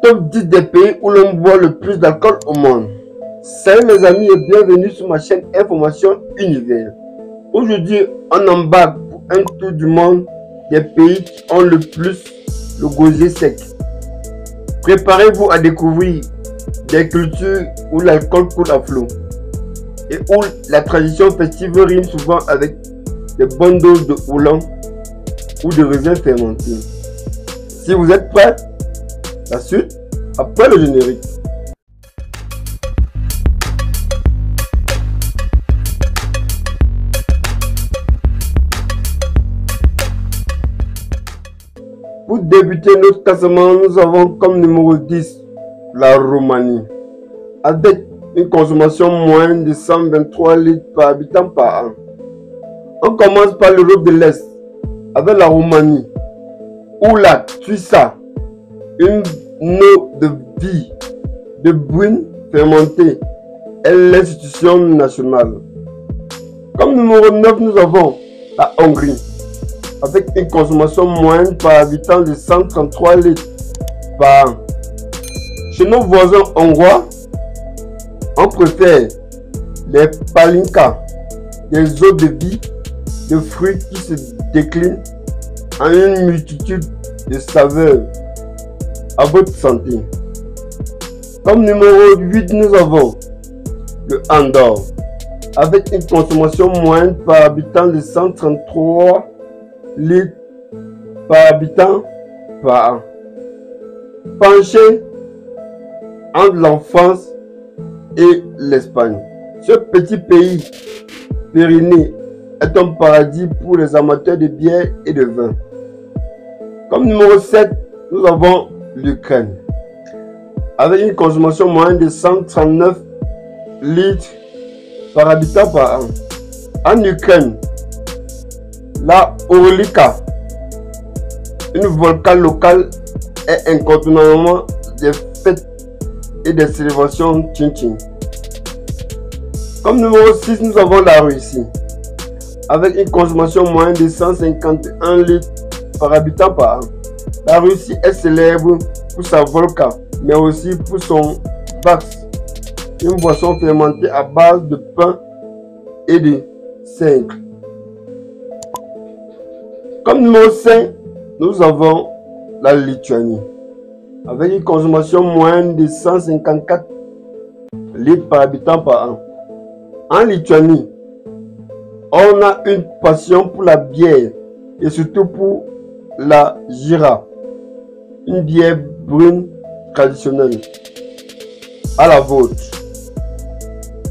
Top 10 des pays où l'on boit le plus d'alcool au monde. Salut mes amis et bienvenue sur ma chaîne Information Univers. Aujourd'hui, on embarque pour un tour du monde des pays qui ont le plus le gosier sec. Préparez-vous à découvrir des cultures où l'alcool coule à flot et où la tradition festive rime souvent avec des bonnes doses de houblon ou de raisins fermentés. Si vous êtes prêts, la suite après le générique. Pour débuter notre classement, nous avons comme numéro 10 la Roumanie, avec une consommation moyenne de 123 litres par habitant par an. On commence par l'Europe de l'Est, avec la Roumanie, où la Tuisa, une eau de vie de brune fermentée, est l'institution nationale. Comme numéro 9, nous avons la Hongrie, avec une consommation moyenne par habitant de 133 litres par an. Chez nos voisins hongrois, on préfère les palinka, des eaux de vie de fruits qui se déclinent en une multitude de saveurs. À votre santé. Comme numéro 8, nous avons le Andorre, avec une consommation moyenne par habitant de 133 litres par habitant par an. Penché entre l'enfance et l'Espagne, ce petit pays pérenné est un paradis pour les amateurs de bière et de vin. Comme numéro 7, nous avons l'Ukraine, avec une consommation moyenne de 139 litres par habitant par an. En Ukraine, la Orlika, une volcan locale, est incontournablement des fêtes et des célébrations tchin-tchin. Comme numéro 6, nous avons la Russie, avec une consommation moyenne de 151 litres par habitant par an. La Russie est célèbre pour sa vodka, mais aussi pour son vax, une boisson fermentée à base de pain et de sucre. Comme numéro 5, nous avons la Lituanie, avec une consommation moyenne de 154 litres par habitant par an. En Lituanie, on a une passion pour la bière et surtout pour la Gira, une bière brune traditionnelle à la vôtre.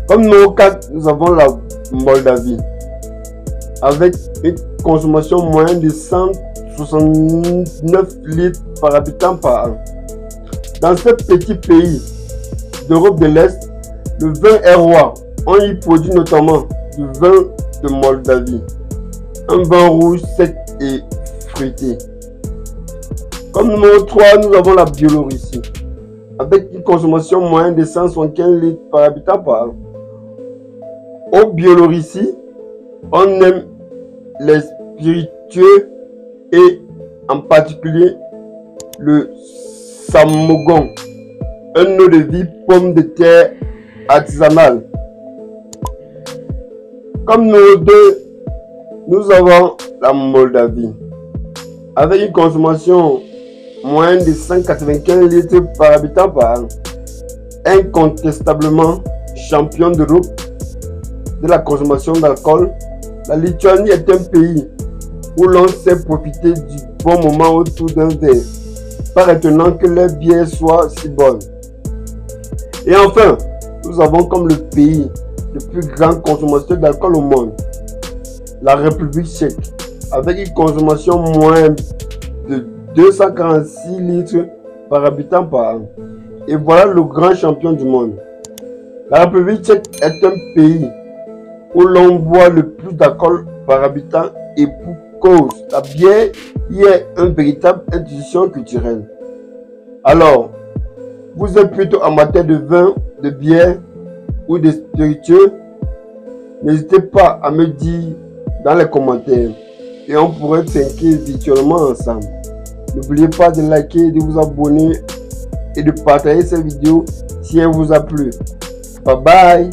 Comme numéro 4, nous avons la Moldavie, avec une consommation moyenne de 169 litres par habitant par an. Dans ce petit pays d'Europe de l'Est, le vin est roi. On y produit notamment du vin de Moldavie, un vin rouge sec et fruité. Comme numéro 3, nous avons la Biélorussie, avec une consommation moyenne de 175 litres par habitant par an. Au Biélorussie, on aime les spiritueux et en particulier le samogon, un eau de vie pomme de terre artisanale. Comme numéro 2, nous avons la Moldavie, avec une consommation moyenne de 195 litres par habitant par an. Incontestablement champion d'Europe de la consommation d'alcool, la Lituanie est un pays où l'on sait profiter du bon moment autour d'un verre. Pas étonnant que les bières soient si bonnes. Et enfin, nous avons comme le pays le plus grand consommateur d'alcool au monde, la République tchèque, avec une consommation moyenne de 246 litres par habitant par an. Et voilà le grand champion du monde. La République tchèque est un pays où l'on boit le plus d'alcool par habitant et pour cause. La bière y est une véritable institution culturelle. Alors, vous êtes plutôt amateur de vin, de bière ou de spiritueux? N'hésitez pas à me dire dans les commentaires et on pourrait s'inquiéter virtuellement ensemble. N'oubliez pas de liker et de vous abonner et de partager cette vidéo si elle vous a plu. Bye bye.